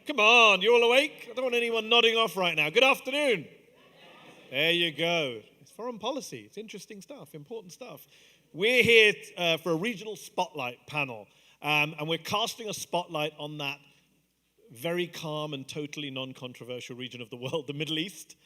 Come on, you all awake? I don't want anyone nodding off right now. Good afternoon. There you go. It's foreign policy. It's interesting stuff, important stuff. We're here for a regional spotlight panel, and we're casting a spotlight on that very calm and totally non-controversial region of the world, the Middle East,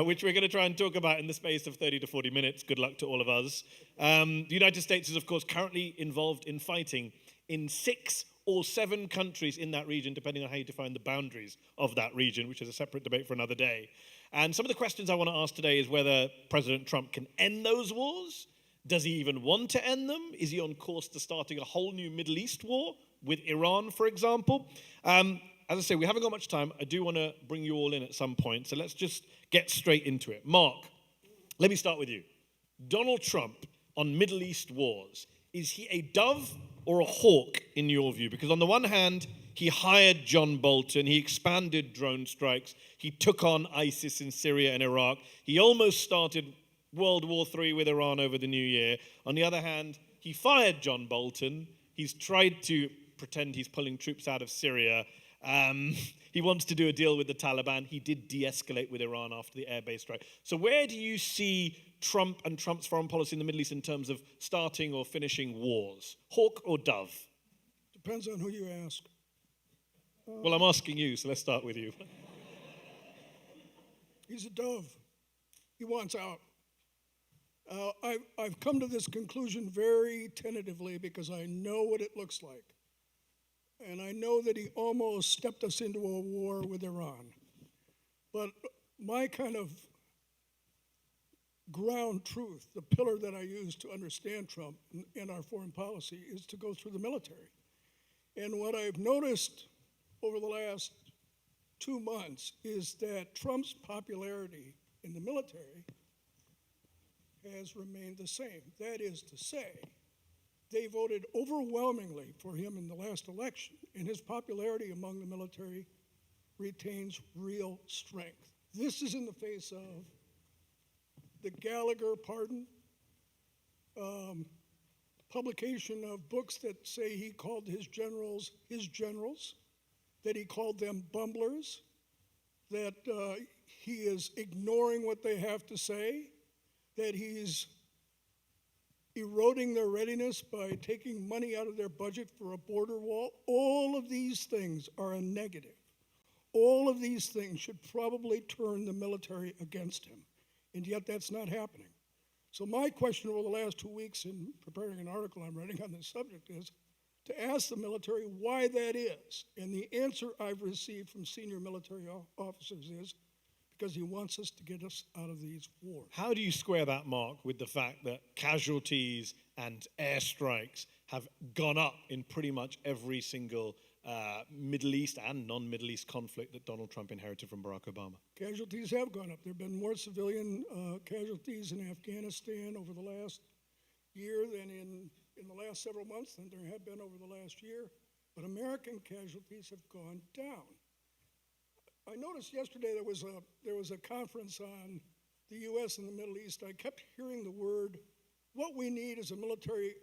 which we're going to try and talk about in the space of 30 to 40 minutes. Good luck to all of us. The United States is, of course, currently involved in fighting in 6 or 7 countries in that region, depending on how you define the boundaries of that region, which is a separate debate for another day. And some of the questions I want to ask today is whether President Trump can end those wars. Does he even want to end them? Is he on course to starting a whole new Middle East war with Iran, for example? As I say, we haven't got much time. I do want to bring you all in at some point, so let's just get straight into it. Mark, let me start with you. Donald Trump on Middle East wars, is he a dove or a hawk in your view? Because on the one hand, he hired John Bolton, he expanded drone strikes, he took on ISIS in Syria and Iraq, he almost started World War III with Iran over the new year. On the other hand, he fired John Bolton, he's tried to pretend he's pulling troops out of Syria, he wants to do a deal with the Taliban. He did de-escalate with Iran after the air base strike. So where do you see Trump and Trump's foreign policy in the Middle East in terms of starting or finishing wars? Hawk or dove? Depends on who you ask. Well, I'm asking you, so let's start with you. He's a dove. He wants out. I've come to this conclusion very tentatively because I know what it looks like. And I know that he almost stepped us into a war with Iran. But my kind of ground truth, the pillar that I use to understand Trump and our foreign policy, is to go through the military. And what I've noticed over the last 2 months is that Trump's popularity in the military has remained the same. That is to say, they voted overwhelmingly for him in the last election, and his popularity among the military retains real strength. This is in the face of the Gallagher pardon, publication of books that say he called his generals, that he called them bumblers, that he is ignoring what they have to say, that he's eroding their readiness by taking money out of their budget for a border wall. All of these things are a negative. All of these things should probably turn the military against him, and yet that's not happening. So my question over the last 2 weeks in preparing an article I'm writing on this subject is to ask the military why that is. And the answer I've received from senior military officers is because he wants us to get us out of these wars. How do you square that, Mark, with the fact that casualties and airstrikes have gone up in pretty much every single Middle East and non-Middle East conflict that Donald Trump inherited from Barack Obama? Casualties have gone up. There have been more civilian casualties in Afghanistan over the last year than in the last several months than there have been over the last year. But American casualties have gone down. I noticed yesterday there was a conference on the U.S. and the Middle East. I kept hearing the word, what we need is a military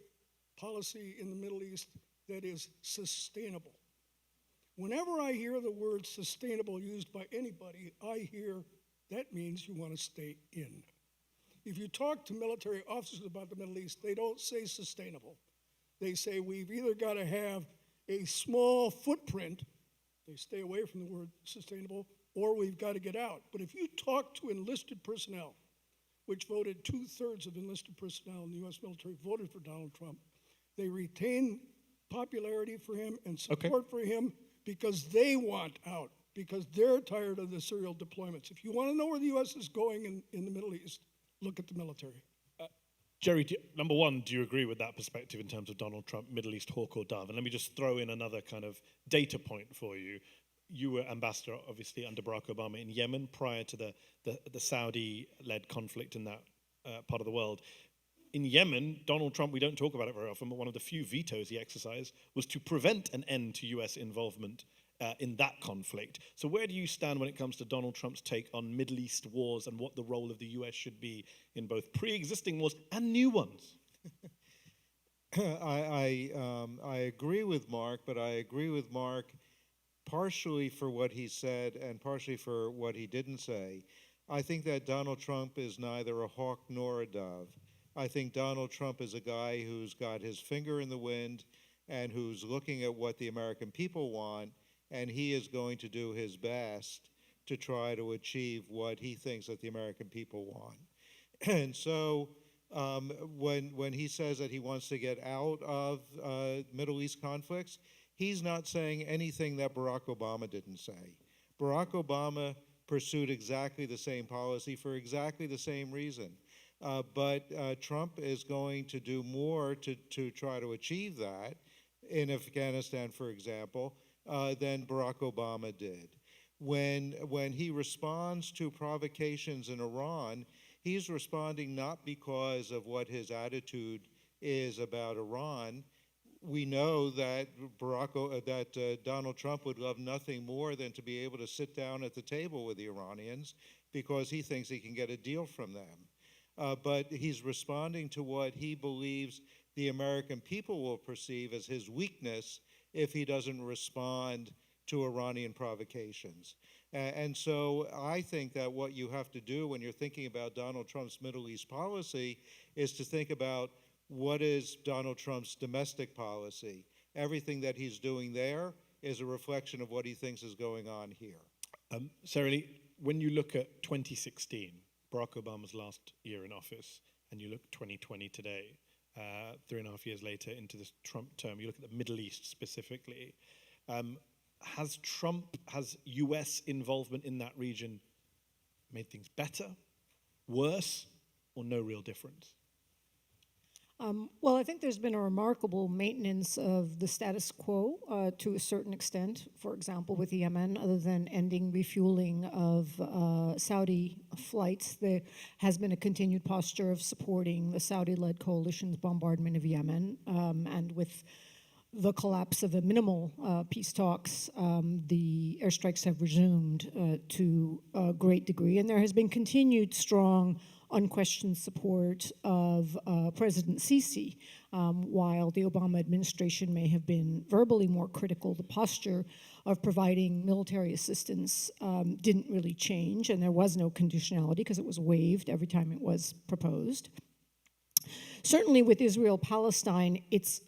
policy in the Middle East that is sustainable. Whenever I hear the word sustainable used by anybody, I hear that means you want to stay in. If you talk to military officers about the Middle East, they don't say sustainable. They say we've either got to have a small footprint, they stay away from the word sustainable, or we've got to get out. But if you talk to enlisted personnel, which voted 2/3 of enlisted personnel in the U.S. military voted for Donald Trump, they retain popularity for him and support for him because they want out, because they're tired of the serial deployments. If you want to know where the U.S. is going in the Middle East, look at the military. Jerry, number one, do you agree with that perspective in terms of Donald Trump, Middle East hawk or dove? And let me just throw in another kind of data point for you. You were ambassador, obviously, under Barack Obama in Yemen prior to the Saudi-led conflict in that part of the world. In Yemen, Donald Trump, we don't talk about it very often, but one of the few vetoes he exercised was to prevent an end to U.S. involvement in that conflict. So where do you stand when it comes to Donald Trump's take on Middle East wars and what the role of the U.S. should be in both pre-existing wars and new ones? I agree with Mark, but I agree with Mark partially for what he said and partially for what he didn't say. I think that Donald Trump is neither a hawk nor a dove. I think Donald Trump is a guy who's got his finger in the wind and who's looking at what the American people want, and he is going to do his best to try to achieve what he thinks that the American people want. And so when he says that he wants to get out of Middle East conflicts, he's not saying anything that Barack Obama didn't say. Barack Obama pursued exactly the same policy for exactly the same reason. But Trump is going to do more to try to achieve that in Afghanistan, for example, than Barack Obama did. When he responds to provocations in Iran, he's responding not because of what his attitude is about Iran. We know that Donald Trump would love nothing more than to be able to sit down at the table with the Iranians because he thinks he can get a deal from them. But he's responding to what he believes the American people will perceive as his weakness if he doesn't respond to Iranian provocations. And so I think that what you have to do when you're thinking about Donald Trump's Middle East policy is to think about what is Donald Trump's domestic policy. Everything that he's doing there is a reflection of what he thinks is going on here. Sarah Lee, when you look at 2016, Barack Obama's last year in office, and you look at 2020 today, 3.5 years later into this Trump term, you look at the Middle East specifically, has US involvement in that region made things better, worse, or no real difference? Well, I think there's been a remarkable maintenance of the status quo to a certain extent. For example, with Yemen, other than ending refueling of Saudi flights, there has been a continued posture of supporting the Saudi-led coalition's bombardment of Yemen. And with the collapse of the minimal peace talks, the airstrikes have resumed to a great degree. And there has been continued strong unquestioned support of President Sisi. While the Obama administration may have been verbally more critical, the posture of providing military assistance didn't really change, and there was no conditionality because it was waived every time it was proposed. Certainly with Israel-Palestine, it's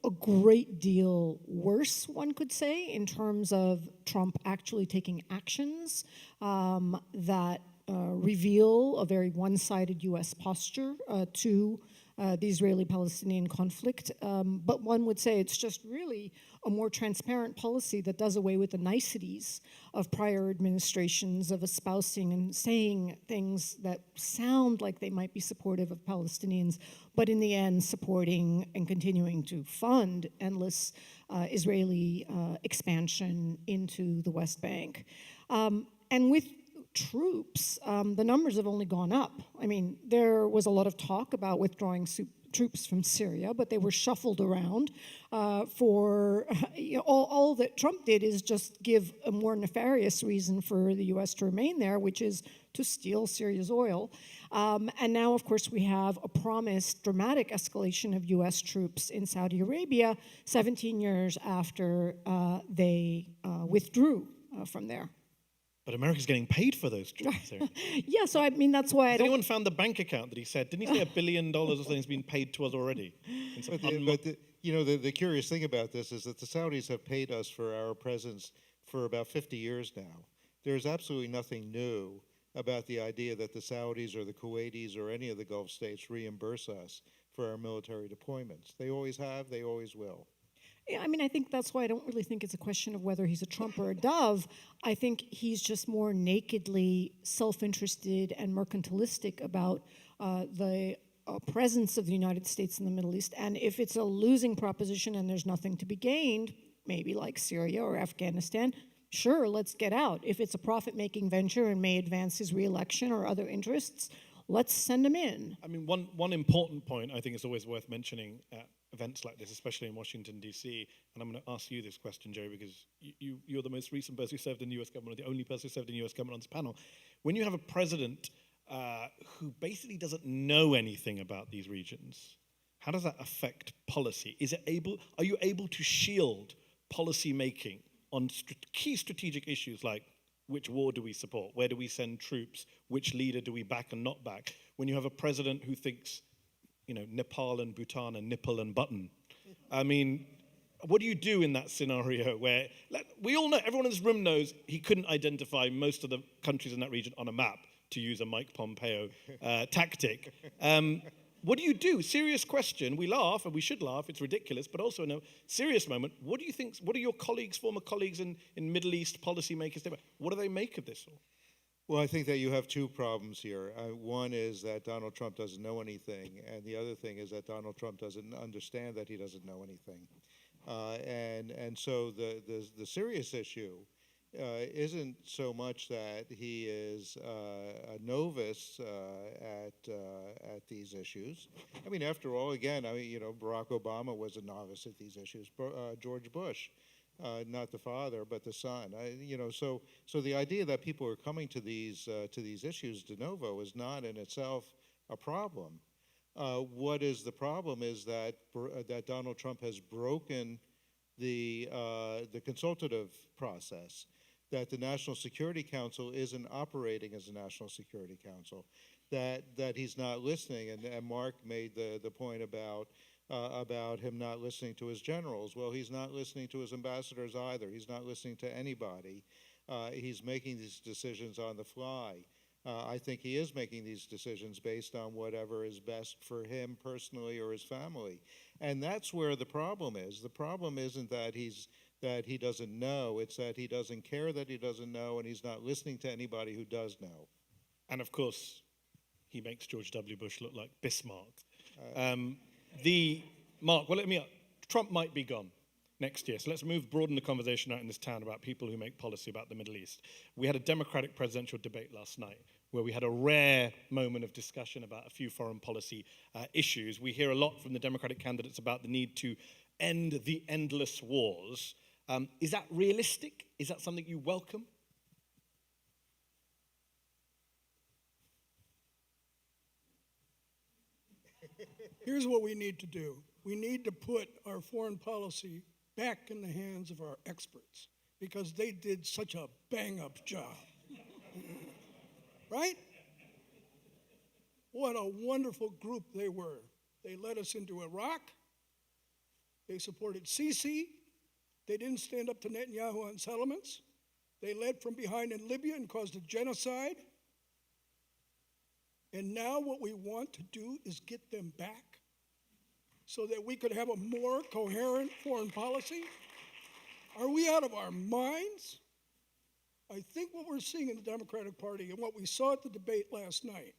a great deal worse, one could say, in terms of Trump actually taking actions that reveal a very one-sided U.S. posture to the Israeli-Palestinian conflict. But one would say it's just really a more transparent policy that does away with the niceties of prior administrations of espousing and saying things that sound like they might be supportive of Palestinians, but in the end supporting and continuing to fund endless Israeli expansion into the West Bank. And with troops, the numbers have only gone up. I mean, there was a lot of talk about withdrawing troops from Syria, but they were shuffled around for, all that Trump did is just give a more nefarious reason for the U.S. to remain there, which is to steal Syria's oil. And now, of course, we have a promised dramatic escalation of U.S. troops in Saudi Arabia 17 years after they withdrew from there. But America's getting paid for those troops. Yeah, so I mean, that's why Has anyone found the bank account that he said? Didn't he say $1 billion or something has been paid to us already? The curious thing about this is that the Saudis have paid us for our presence for about 50 years now. There's absolutely nothing new about the idea that the Saudis or the Kuwaitis or any of the Gulf states reimburse us for our military deployments. They always have, they always will. Yeah, I mean, I think that's why I don't really think it's a question of whether he's a Trump or a Dove. I think he's just more nakedly self-interested and mercantilistic about the presence of the United States in the Middle East. And if it's a losing proposition and there's nothing to be gained, maybe like Syria or Afghanistan, sure, let's get out. If it's a profit-making venture and may advance his re-election or other interests, let's send him in. I mean, one important point I think is always worth mentioning at events like this, especially in Washington, D.C., and I'm going to ask you this question, Jerry, because you're the most recent person who served in the U.S. government, or the only person who served in the U.S. government on this panel. When you have a president who basically doesn't know anything about these regions, how does that affect policy? Are you able to shield policy making on key strategic issues like which war do we support, where do we send troops, which leader do we back and not back, when you have a president who thinks, Nepal and Bhutan and nipple and button. I mean, what do you do in that scenario where, we all know, everyone in this room knows he couldn't identify most of the countries in that region on a map, to use a Mike Pompeo tactic. What do you do? Serious question. We laugh, and we should laugh. It's ridiculous. But also in a serious moment, what do you think, what are your colleagues, former colleagues in Middle East policymakers, what do they make of this? Well, I think that you have two problems here. One is that Donald Trump doesn't know anything, and the other thing is that Donald Trump doesn't understand that he doesn't know anything. And so the serious issue isn't so much that he is a novice at these issues. I mean, after all, again, Barack Obama was a novice at these issues. George Bush, not the father, but the son. So the idea that people are coming to these issues de novo is not in itself a problem. What is the problem is that Donald Trump has broken the consultative process, that the National Security Council isn't operating as a National Security Council, that he's not listening. And Mark made the point about him not listening to his generals. Well, he's not listening to his ambassadors either. He's not listening to anybody. He's making these decisions on the fly. I think he is making these decisions based on whatever is best for him personally or his family. And that's where the problem is. The problem isn't that he doesn't know, it's that he doesn't care that he doesn't know, and he's not listening to anybody who does know. And of course, he makes George W. Bush look like Bismarck. Trump might be gone next year. So let's broaden the conversation out in this town about people who make policy about the Middle East. We had a Democratic presidential debate last night where we had a rare moment of discussion about a few foreign policy issues. We hear a lot from the Democratic candidates about the need to end the endless wars. Is that realistic? Is that something you welcome? Here's what we need to do. We need to put our foreign policy back in the hands of our experts because they did such a bang-up job. Right? What a wonderful group they were. They led us into Iraq. They supported Sisi. They didn't stand up to Netanyahu on settlements. They led from behind in Libya and caused a genocide. And now what we want to do is get them back so that we could have a more coherent foreign policy. Are we out of our minds? I think what we're seeing in the Democratic Party and what we saw at the debate last night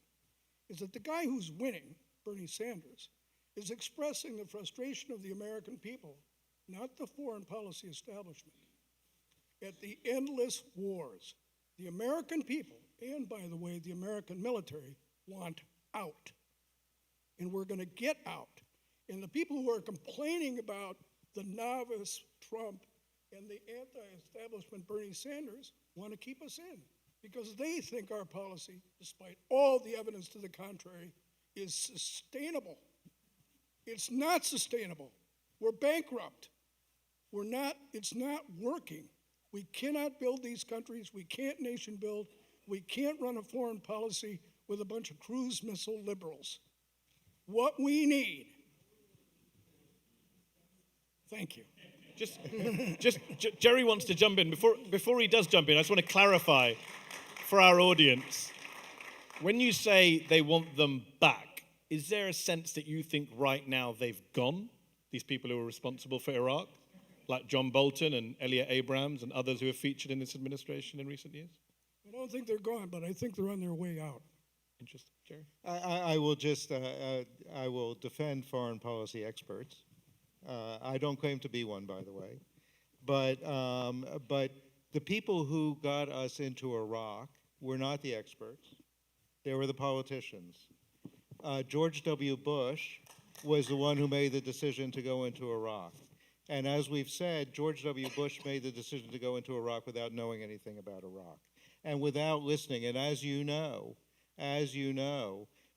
is that the guy who's winning, Bernie Sanders, is expressing the frustration of the American people, not the foreign policy establishment, at the endless wars. The American people, and by the way, the American military, want out. And we're going to get out. And the people who are complaining about the novice Trump and the anti-establishment Bernie Sanders want to keep us in because they think our policy, despite all the evidence to the contrary, is sustainable. It's not sustainable. We're bankrupt. It's not working. We cannot build these countries. We can't nation build. We can't run a foreign policy with a bunch of cruise missile liberals. What we need. Thank you. Jerry wants to jump in. Before he does jump in, I just want to clarify for our audience. When you say they want them back, is there a sense that you think right now they've gone? These people who are responsible for Iraq, like John Bolton and Elliot Abrams and others who have featured in this administration in recent years? I don't think they're gone, but I think they're on their way out. Interesting. Jerry? I will defend foreign policy experts. I don't claim to be one, by the way. But the people who got us into Iraq were not the experts. They were the politicians. George W. Bush was the one who made the decision to go into Iraq. And as we've said, George W. Bush made the decision to go into Iraq without knowing anything about Iraq and without listening. And as you know,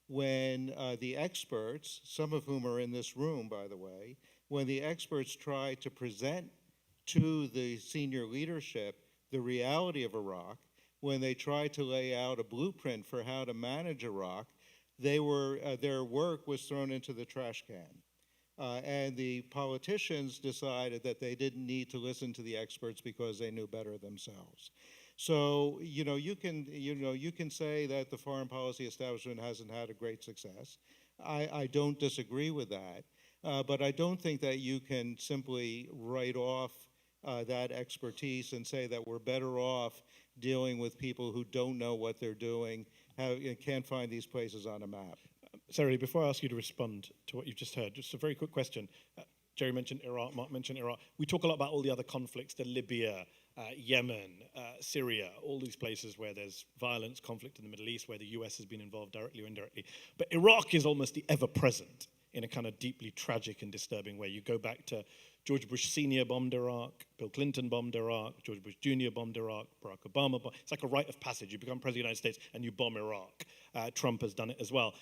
when the experts, some of whom are in this room, by the way, when the experts try to present to the senior leadership the reality of Iraq. When they tried to lay out a blueprint for how to manage Iraq, their work was thrown into the trash can. And the politicians decided that they didn't need to listen to the experts because they knew better themselves. So, you can say that the foreign policy establishment hasn't had a great success. I don't disagree with that. But I don't think that you can simply write off that expertise and say that we're better off dealing with people who don't know what they're doing, can't find these places on a map. Sarah, before I ask you to respond to what you've just heard, just a very quick question. Jerry mentioned Iraq, Mark mentioned Iraq. We talk a lot about all the other conflicts, the Libya, Yemen, Syria, all these places where there's violence, conflict in the Middle East, where the US has been involved directly or indirectly. But Iraq is almost the ever-present in a kind of deeply tragic and disturbing way. You go back to George Bush Sr. bombed Iraq, Bill Clinton bombed Iraq, George Bush Jr. bombed Iraq, Barack Obama bombed. It's like a rite of passage. You become president of the United States and you bomb Iraq. Trump has done it as well.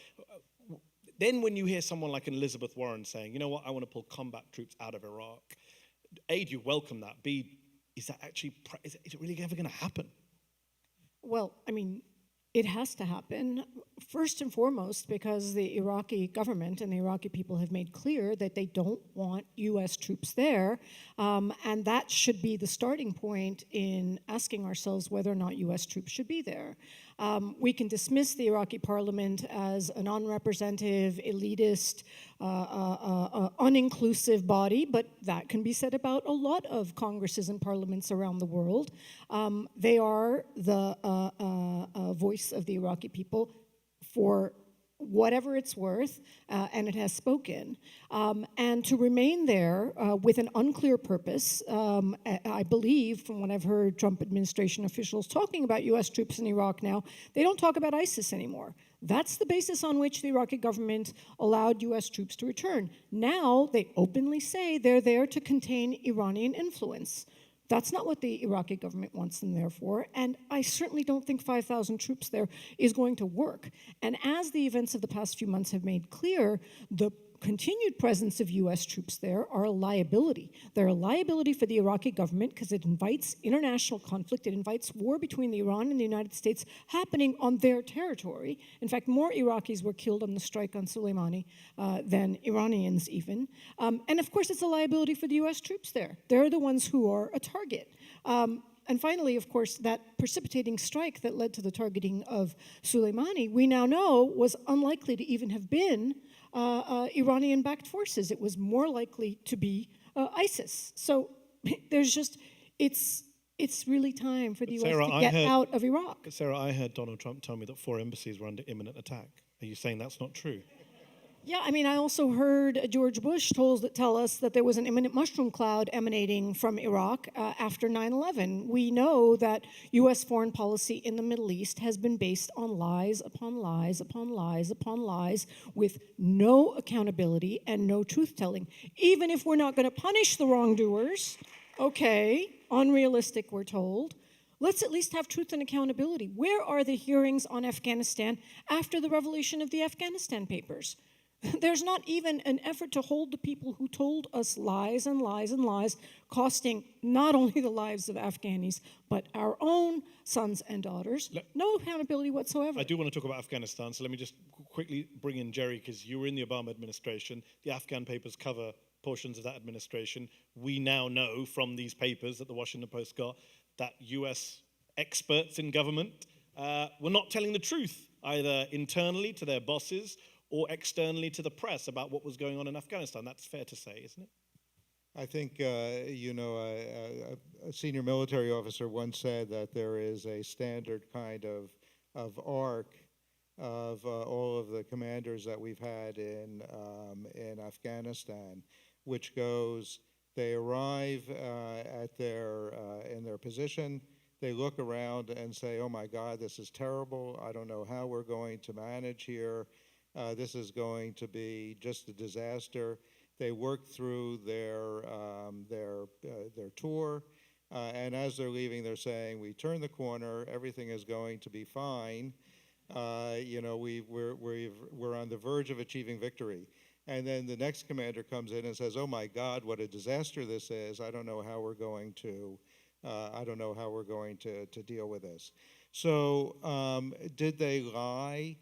Then when you hear someone like an Elizabeth Warren saying, you know what, I want to pull combat troops out of Iraq, A, do you welcome that? B, is that actually, is it really ever going to happen? Well, I mean, it has to happen, first and foremost, because the Iraqi government and the Iraqi people have made clear that they don't want U.S. troops there, and that should be the starting point in asking ourselves whether or not U.S. troops should be there. We can dismiss the Iraqi parliament as an unrepresentative, elitist, uninclusive body, but that can be said about a lot of congresses and parliaments around the world. They are the voice of the Iraqi people for whatever it's worth, and it has spoken. And to remain there with an unclear purpose, I believe, from what I've heard Trump administration officials talking about U.S. troops in Iraq now, they don't talk about ISIS anymore. That's the basis on which the Iraqi government allowed U.S. troops to return. Now they openly say they're there to contain Iranian influence. That's not what the Iraqi government wants them there for, and I certainly don't think 5,000 troops there is going to work. And as the events of the past few months have made clear, the continued presence of U.S. troops there are a liability. They're a liability for the Iraqi government because it invites international conflict, it invites war between Iran and the United States happening on their territory. In fact, more Iraqis were killed on the strike on Soleimani than Iranians even. And of course, it's a liability for the U.S. troops there. They're the ones who are a target. And finally, of course, that precipitating strike that led to the targeting of Soleimani, we now know was unlikely to even have been Iranian-backed forces. It was more likely to be ISIS. So there's just, it's really time for the U.S. to get out of Iraq. Sarah, I heard Donald Trump tell me that 4 embassies were under imminent attack. Are you saying that's not true? Yeah, I mean, I also heard George Bush tell us that there was an imminent mushroom cloud emanating from Iraq after 9/11. We know that U.S. foreign policy in the Middle East has been based on lies upon lies upon lies upon lies with no accountability and no truth-telling. Even if we're not going to punish the wrongdoers, okay, unrealistic, we're told, let's at least have truth and accountability. Where are the hearings on Afghanistan after the revelation of the Afghanistan papers? There's not even an effort to hold the people who told us lies and lies and lies, costing not only the lives of Afghanis, but our own sons and daughters. No accountability whatsoever. I do want to talk about Afghanistan, so let me just quickly bring in Jerry, because you were in the Obama administration. The Afghan papers cover portions of that administration. We now know from these papers that the Washington Post got that U.S. experts in government were not telling the truth, either internally to their bosses or externally to the press about what was going on in Afghanistan. That's fair to say, isn't it? I think, a senior military officer once said that there is a standard kind of arc of all of the commanders that we've had in Afghanistan, which goes, they arrive in their position, they look around and say, oh my God, this is terrible, I don't know how we're going to manage here. This is going to be just a disaster. They work through their tour, and as they're leaving, they're saying, "We turn the corner. Everything is going to be fine. We're on the verge of achieving victory." And then the next commander comes in and says, "Oh my God, what a disaster this is! I don't know how we're going to, to deal with this." So, did they lie?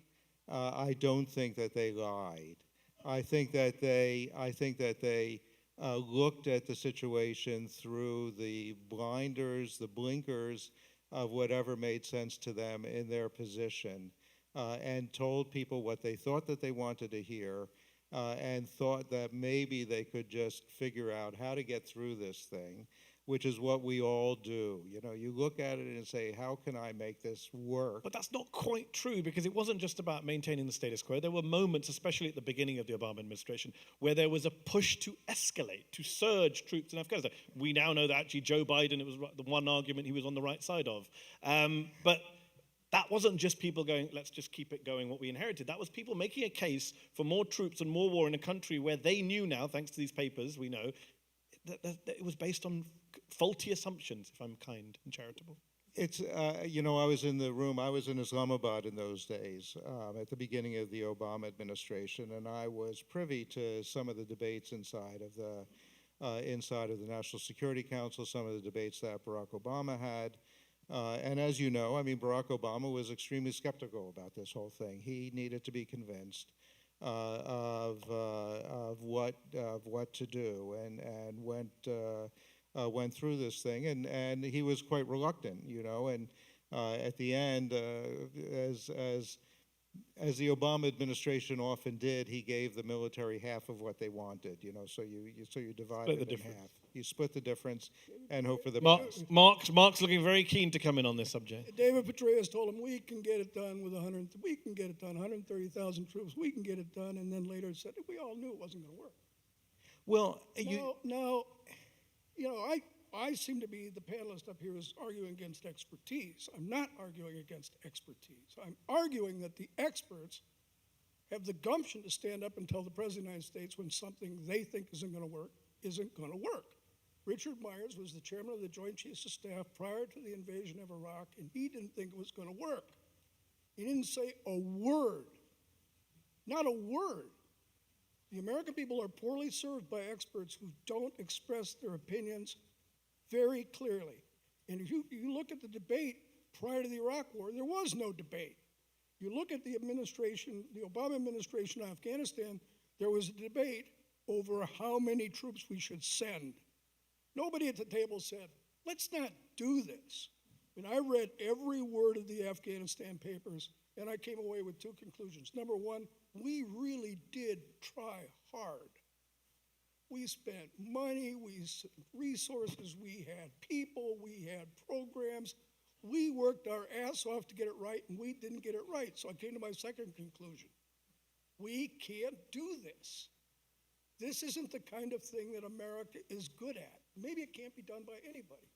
I don't think that they lied. I think that they looked at the situation through the blinders, the blinkers of whatever made sense to them in their position, and told people what they thought that they wanted to hear, and thought that maybe they could just figure out how to get through this thing, which is what we all do. You know, you look at it and say, how can I make this work? But that's not quite true, because it wasn't just about maintaining the status quo. There were moments, especially at the beginning of the Obama administration, where there was a push to escalate, to surge troops in Afghanistan. We now know that actually Joe Biden, it was the one argument he was on the right side of. But that wasn't just people going, let's just keep it going, what we inherited. That was people making a case for more troops and more war in a country where they knew now, thanks to these papers, we know, that it was based on faulty assumptions, if I'm kind and charitable. It's, you know, I was in the room, I was in Islamabad in those days, at the beginning of the Obama administration, and I was privy to some of the debates inside of the National Security Council, some of the debates that Barack Obama had. And as you know, I mean, Barack Obama was extremely skeptical about this whole thing. He needed to be convinced of what to do, and went through this thing, and he was quite reluctant, you know. And at the end, as the Obama administration often did, he gave the military half of what they wanted, you know. So you divide it in half. You split the difference and hope for the best. Mark's looking very keen to come in on this subject. David Petraeus told him, we can get it done with 130,000 troops, we can get it done, and then later said, we all knew it wasn't going to work. Well, Now, you know, I seem to be, the panelist up here is arguing against expertise. I'm not arguing against expertise. I'm arguing that the experts have the gumption to stand up and tell the President of the United States when something they think isn't going to work, isn't going to work. Richard Myers was the chairman of the Joint Chiefs of Staff prior to the invasion of Iraq, and he didn't think it was going to work. He didn't say a word, not a word. The American people are poorly served by experts who don't express their opinions very clearly. And if you look at the debate prior to the Iraq War, there was no debate. You look at the administration, the Obama administration in Afghanistan, there was a debate over how many troops we should send. Nobody at the table said, let's not do this. And I read every word of the Afghanistan papers, and I came away with two conclusions. Number one, we really did try hard. We spent money, we spent resources, we had people, we had programs. We worked our ass off to get it right, and we didn't get it right. So I came to my second conclusion. We can't do this. This isn't the kind of thing that America is good at. Maybe it can't be done by anybody.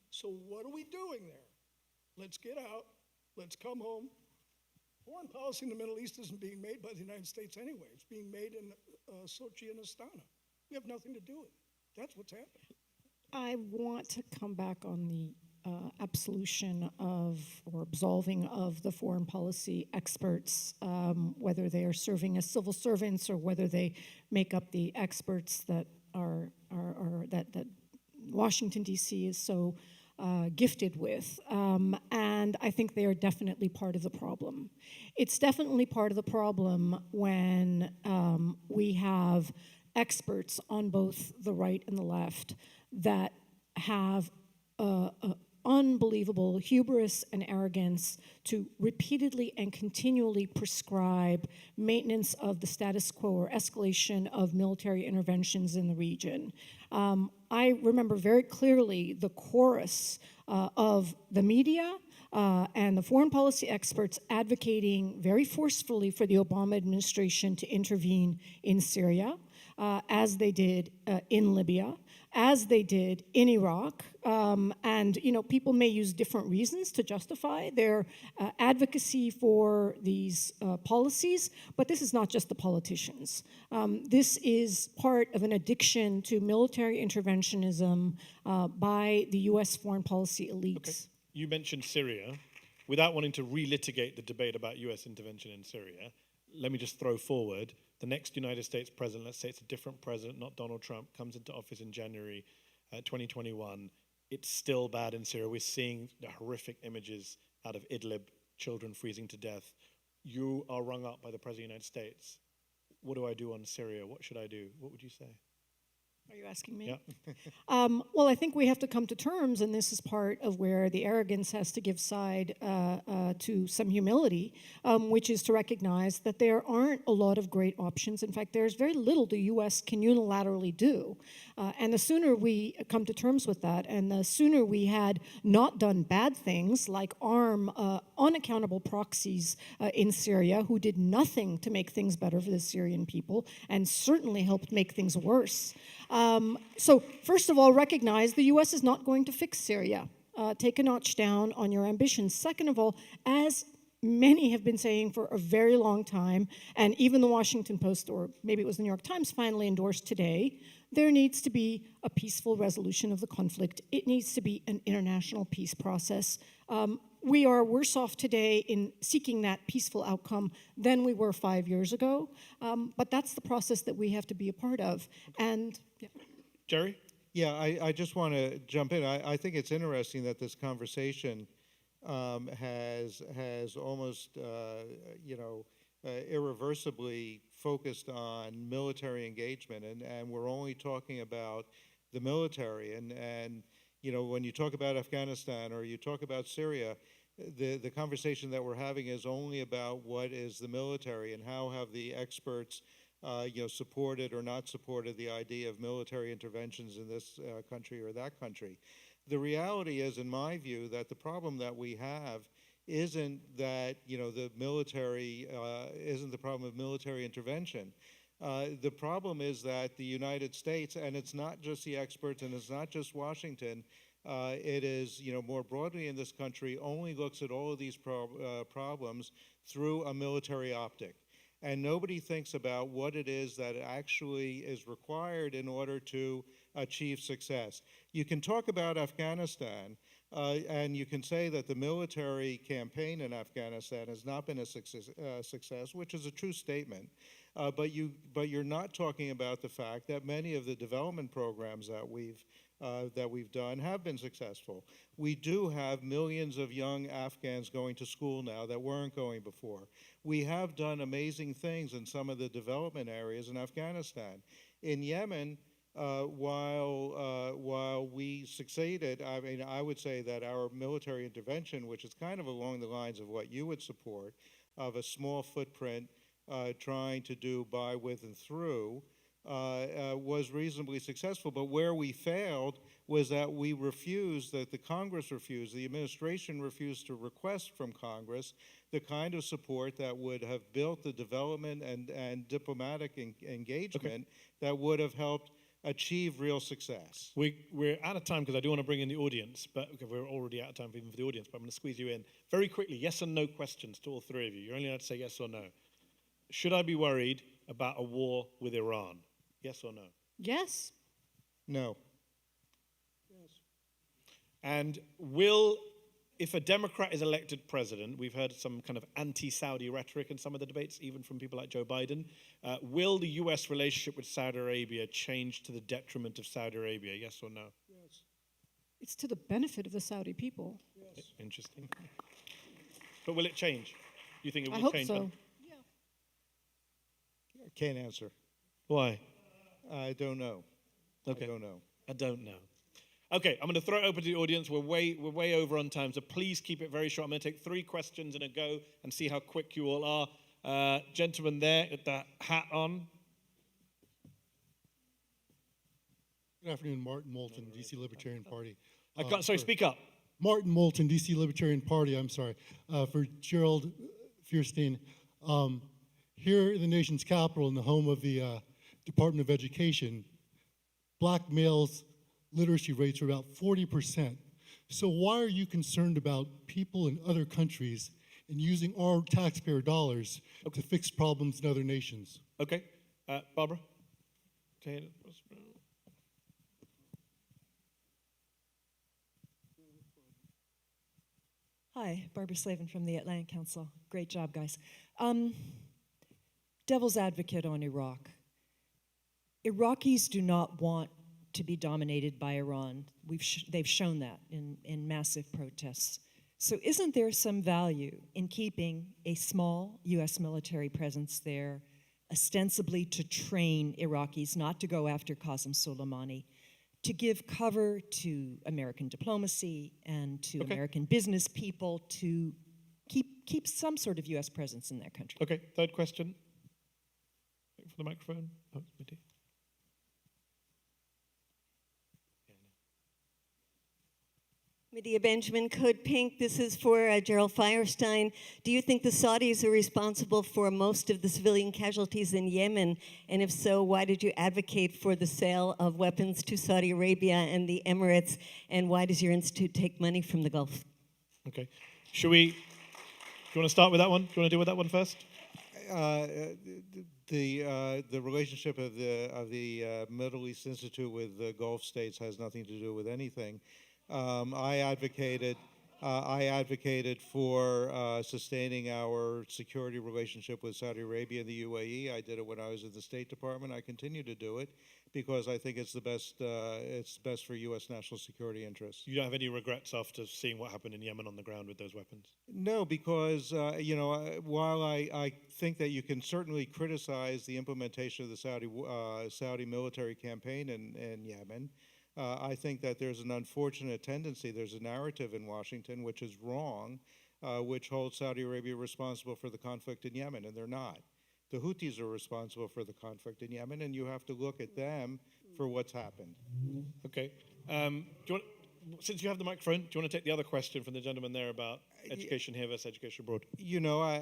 So what are we doing there? Let's get out. Let's come home. Foreign policy in the Middle East isn't being made by the United States anyway. It's being made in Sochi and Astana. We have nothing to do with it. That's what's happening. I want to come back on the absolution of or absolving of the foreign policy experts, whether they are serving as civil servants or whether they make up the experts that are that Washington D.C. is so gifted with, and I think they are definitely part of the problem. It's definitely part of the problem when we have experts on both the right and the left that have unbelievable hubris and arrogance to repeatedly and continually prescribe maintenance of the status quo or escalation of military interventions in the region. I remember very clearly the chorus of the media and the foreign policy experts advocating very forcefully for the Obama administration to intervene in Syria, as they did in Libya, as they did in Iraq. And, you know, people may use different reasons to justify their advocacy for these policies, but this is not just the politicians. This is part of an addiction to military interventionism by the U.S. foreign policy elites. Okay. You mentioned Syria. Without wanting to relitigate the debate about U.S. intervention in Syria, let me just throw forward, the next United States president, let's say it's a different president, not Donald Trump, comes into office in January 2021, it's still bad in Syria. We're seeing the horrific images out of Idlib, children freezing to death. You are rung up by the President of the United States. What do I do on Syria? What should I do? What would you say? Are you asking me? Yeah. Well, I think we have to come to terms, and this is part of where the arrogance has to give side to some humility, which is to recognize that there aren't a lot of great options. In fact, there's very little the U.S. can unilaterally do. And the sooner we come to terms with that, and the sooner we had not done bad things like arm unaccountable proxies in Syria who did nothing to make things better for the Syrian people and certainly helped make things worse. So first of all, recognize the U.S. is not going to fix Syria. Take a notch down on your ambitions. Second of all, as many have been saying for a very long time, and even the Washington Post, or maybe it was the New York Times, finally endorsed today, there needs to be a peaceful resolution of the conflict. It needs to be an international peace process. We are worse off today in seeking that peaceful outcome than we were 5 years ago, but that's the process that we have to be a part of. And yeah. Jerry? Yeah, I just want to jump in. I think it's interesting that this conversation has almost, irreversibly focused on military engagement, and we're only talking about the military. And when you talk about Afghanistan or you talk about Syria, the conversation that we're having is only about what is the military and how have the experts supported or not supported the idea of military interventions in this country or that country. The reality is, in my view, that the problem that we have isn't that the military isn't the problem of military intervention. The problem is that the United States, and it's not just the experts and it's not just Washington, it is more broadly in this country, only looks at all of these problems through a military optic. And nobody thinks about what it is that actually is required in order to achieve success. You can talk about Afghanistan, and you can say that the military campaign in Afghanistan has not been a success, which is a true statement. But you're not talking about the fact that many of the development programs that we've done have been successful. We do have millions of young Afghans going to school now that weren't going before. We have done amazing things in some of the development areas in Afghanistan. In Yemen, while we succeeded, I would say that our military intervention, which is kind of along the lines of what you would support, of a small footprint trying to do by, with, and through, was reasonably successful. But where we failed was that we refused, that the Congress refused, the administration refused to request from Congress the kind of support that would have built the development and diplomatic engagement that would have helped achieve real success. We're out of time because I do want to bring in the audience, but we're already out of time even for the audience, but I'm going to squeeze you in. Very quickly, yes or no questions to all three of you. You're only allowed to say yes or no. Should I be worried about a war with Iran? Yes or no? Yes. No. Yes. And if a Democrat is elected president, we've heard some kind of anti-Saudi rhetoric in some of the debates, even from people like Joe Biden, will the U.S. relationship with Saudi Arabia change to the detriment of Saudi Arabia, yes or no? Yes. It's to the benefit of the Saudi people. Yes. Interesting. But will it change? You think it will I hope change? so. I can't answer. Why? I don't know. Okay. I don't know. I don't know. Okay, I'm going to throw it open to the audience. We're way over on time, so please keep it very short. I'm going to take 3 questions in a go and see how quick you all are. Gentleman there with that hat on. Good afternoon, Martin Moulton, DC Libertarian Party. Speak up. Martin Moulton, DC Libertarian Party, I'm sorry. For Gerald Feierstein, here in the nation's capital, in the home of the Department of Education, black males' literacy rates are about 40%. So why are you concerned about people in other countries and using our taxpayer dollars to fix problems in other nations? Okay. Barbara? Okay. Hi, Barbara Slavin from the Atlantic Council. Great job, guys. devil's advocate on Iraq. Iraqis do not want to be dominated by Iran. They've shown that in massive protests. So isn't there some value in keeping a small U.S. military presence there, ostensibly to train Iraqis not to go after Qasem Soleimani, to give cover to American diplomacy and to American business people to keep some sort of U.S. presence in their country? Okay, third question. Wait for the microphone. Oh, Mehdi. Medea Benjamin, Code Pink. This is for Gerald Feierstein. Do you think the Saudis are responsible for most of the civilian casualties in Yemen? And if so, why did you advocate for the sale of weapons to Saudi Arabia and the Emirates? And why does your institute take money from the Gulf? Okay. Do you want to start with that one? Do you want to deal with that one first? The relationship of the Middle East Institute with the Gulf states has nothing to do with anything. I advocated for sustaining our security relationship with Saudi Arabia and the UAE. I did it when I was in the State Department. I continue to do it because I think it's the best. It's best for U.S. national security interests. You don't have any regrets after seeing what happened in Yemen on the ground with those weapons? No, because while I think that you can certainly criticize the implementation of the Saudi military campaign in Yemen. I think that there's an unfortunate tendency, there's a narrative in Washington which is wrong, which holds Saudi Arabia responsible for the conflict in Yemen, and they're not. The Houthis are responsible for the conflict in Yemen, and you have to look at them for what's happened. Okay. Since you have the microphone, do you want to take the other question from the gentleman there about education here versus education abroad? You know, I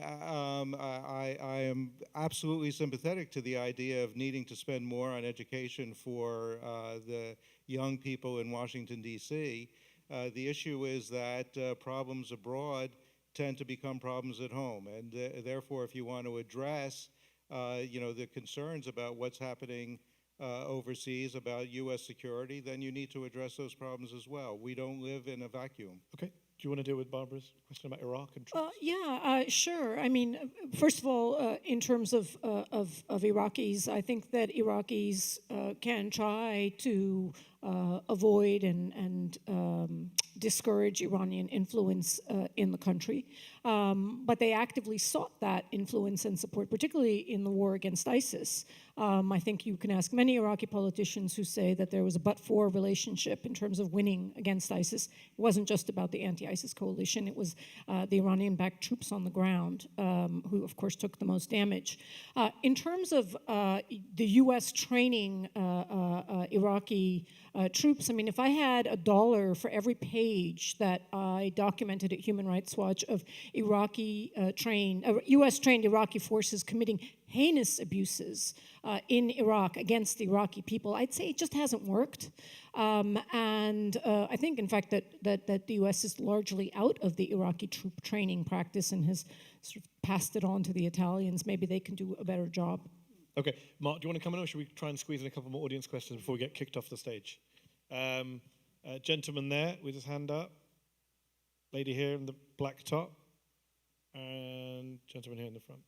am absolutely sympathetic to the idea of needing to spend more on education for the young people in Washington, D.C. The issue is that problems abroad tend to become problems at home, and therefore, if you want to address, the concerns about what's happening overseas about U.S. security, then you need to address those problems as well. We don't live in a vacuum. Okay. Do you want to deal with Barbara's question about Iraq and troops? Sure. I mean, first of all, in terms of Iraqis, I think that Iraqis can try to avoid and discourage Iranian influence in the country. But they actively sought that influence and support, particularly in the war against ISIS. I think you can ask many Iraqi politicians who say that there was a but-for relationship in terms of winning against ISIS. It wasn't just about the anti-ISIS coalition. It was the Iranian-backed troops on the ground who, of course, took the most damage. In terms of the U.S. training Iraqi troops, I mean, if I had $1 for every page that I documented at Human Rights Watch of U.S.-trained Iraqi forces committing heinous abuses in Iraq against the Iraqi people, I'd say it just hasn't worked. And I think, in fact, that the U.S. is largely out of the Iraqi troop training practice and has sort of passed it on to the Italians. Maybe they can do a better job. Okay. Mark, do you want to come in, or should we try and squeeze in a couple more audience questions before we get kicked off the stage? Gentleman there with his hand up. Lady here in the black top. And gentleman here in the front.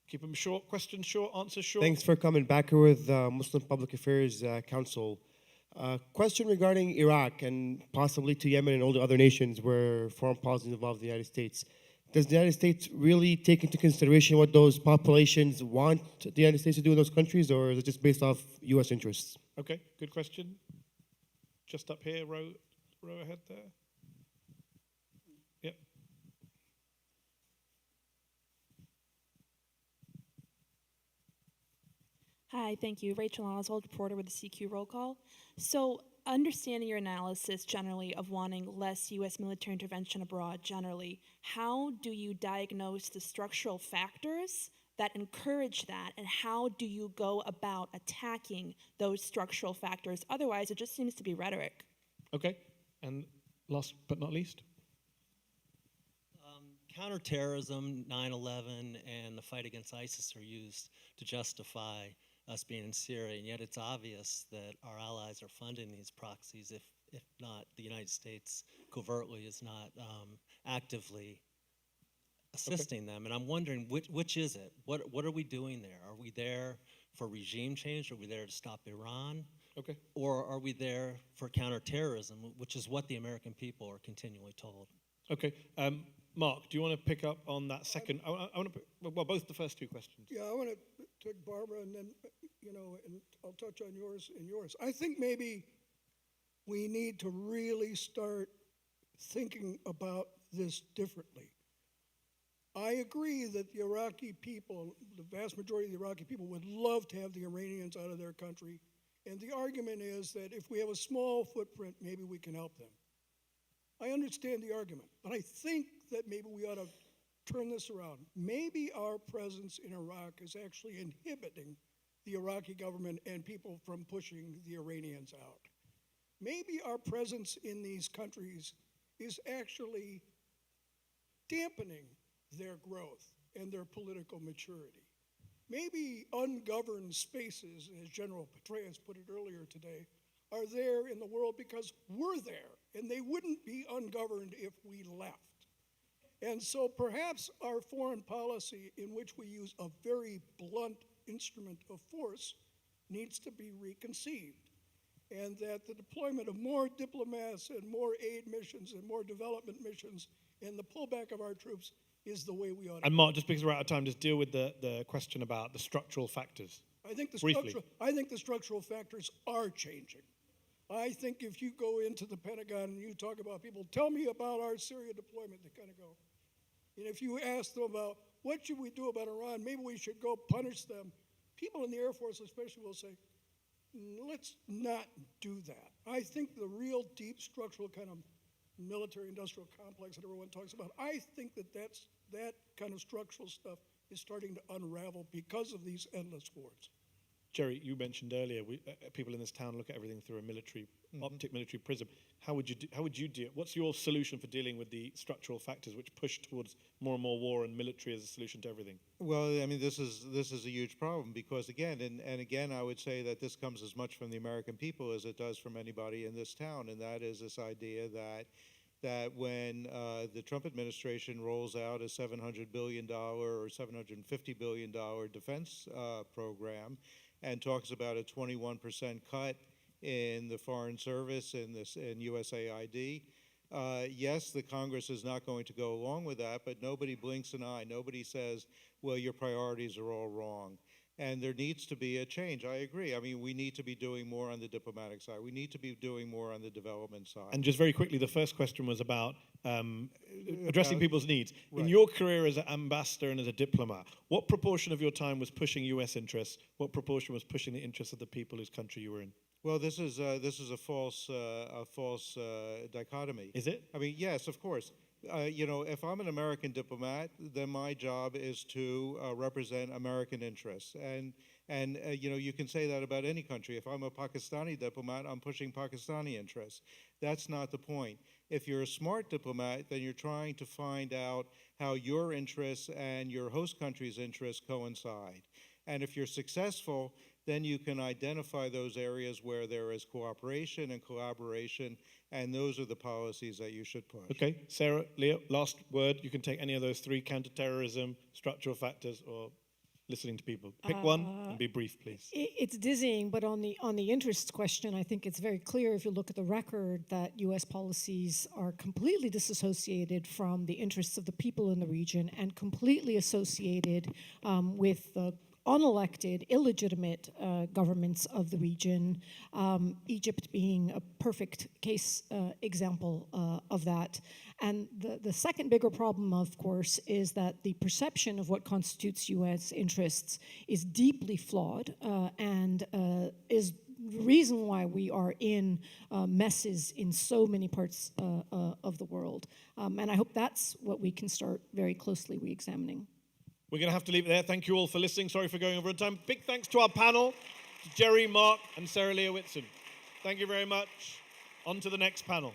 Keep them short, questions short, answers short. Thanks for coming back here with Muslim Public Affairs Council. Question regarding Iraq and possibly to Yemen and all the other nations where foreign policy involves the United States. Does the United States really take into consideration what those populations want the United States to do in those countries, or is it just based off U.S. interests? Okay, good question. Just up here, row ahead there. Yep. Hi, thank you. Rachel Oswald, reporter with the CQ Roll Call. So, understanding your analysis generally of wanting less U.S. military intervention abroad generally, how do you diagnose the structural factors that encourage that, and how do you go about attacking those structural factors? Otherwise, it just seems to be rhetoric. Okay, and last but not least? Counterterrorism, 9/11, and the fight against ISIS are used to justify us being in Syria, and yet it's obvious that our allies are funding these proxies, if not the United States covertly is not actively assisting them. And I'm wondering, which is it? What are we doing there? Are we there for regime change? Are we there to stop Iran? Okay. Or are we there for counterterrorism, which is what the American people are continually told? Okay. Mark, do you want to pick up on that second? I want to, well, both the first two questions. Yeah, I want to take Barbara and then, and I'll touch on yours and yours. I think maybe we need to really start thinking about this differently. I agree that the Iraqi people, the vast majority of the Iraqi people, would love to have the Iranians out of their country. And the argument is that if we have a small footprint, maybe we can help them. I understand the argument, but I think that maybe we ought to turn this around. Maybe our presence in Iraq is actually inhibiting the Iraqi government and people from pushing the Iranians out. Maybe our presence in these countries is actually dampening their growth and their political maturity. Maybe ungoverned spaces, as General Petraeus put it earlier today, are there in the world because we're there, and they wouldn't be ungoverned if we left. And so perhaps our foreign policy, in which we use a very blunt instrument of force, needs to be reconceived. And that the deployment of more diplomats and more aid missions and more development missions and the pullback of our troops is the way we ought to. And Mark, just because we're out of time, just deal with the question about the structural factors. I think Briefly. the structural factors are changing. I think if you go into the Pentagon and you talk about people, tell me about our Syria deployment, they kind of go. And if you ask them about what should we do about Iran, maybe we should go punish them. People in the Air Force especially will say, let's not do that. I think the real deep structural kind of military-industrial complex that everyone talks about, I think that kind of structural stuff is starting to unravel because of these endless wars. Jerry, you mentioned earlier, people in this town look at everything through a military, optic military prism. How would you deal? What's your solution for dealing with the structural factors which push towards more and more war and military as a solution to everything? Well, I mean, this is a huge problem because again, and again, I would say that this comes as much from the American people as it does from anybody in this town, and that is this idea that when the Trump administration rolls out a $700 billion or $750 billion defense program and talks about a 21% cut in the Foreign Service in USAID, yes, the Congress is not going to go along with that, but nobody blinks an eye. Nobody says, well, your priorities are all wrong. And there needs to be a change. I agree. I mean, we need to be doing more on the diplomatic side. We need to be doing more on the development side. And just very quickly, the first question was about addressing people's needs. Right. In your career as an ambassador and as a diplomat, what proportion of your time was pushing U.S. interests? What proportion was pushing the interests of the people whose country you were in? Well, this is a false dichotomy. Is it? I mean, yes, of course. If I'm an American diplomat, then my job is to represent American interests, and you can say that about any country. If I'm a Pakistani diplomat, I'm pushing Pakistani interests. That's not the point. If you're a smart diplomat, then you're trying to find out how your interests and your host country's interests coincide. And if you're successful, then you can identify those areas where there is cooperation and collaboration, and those are the policies that you should push. Okay, Sarah, Leo, last word. You can take any of those three: counterterrorism, structural factors, or listening to people. Pick one and be brief, please. It's dizzying, but on the interests question, I think it's very clear if you look at the record that U.S. policies are completely disassociated from the interests of the people in the region and completely associated with the unelected, illegitimate governments of the region, Egypt being a perfect case example of that. And the second bigger problem, of course, is that the perception of what constitutes U.S. interests is deeply flawed and is the reason why we are in messes in so many parts of the world. And I hope that's what we can start very closely re-examining. We're going to have to leave it there. Thank you all for listening. Sorry for going over on time. Big thanks to our panel, to Jerry, Mark, and Sarah Leah Whitson. Thank you very much. On to the next panel.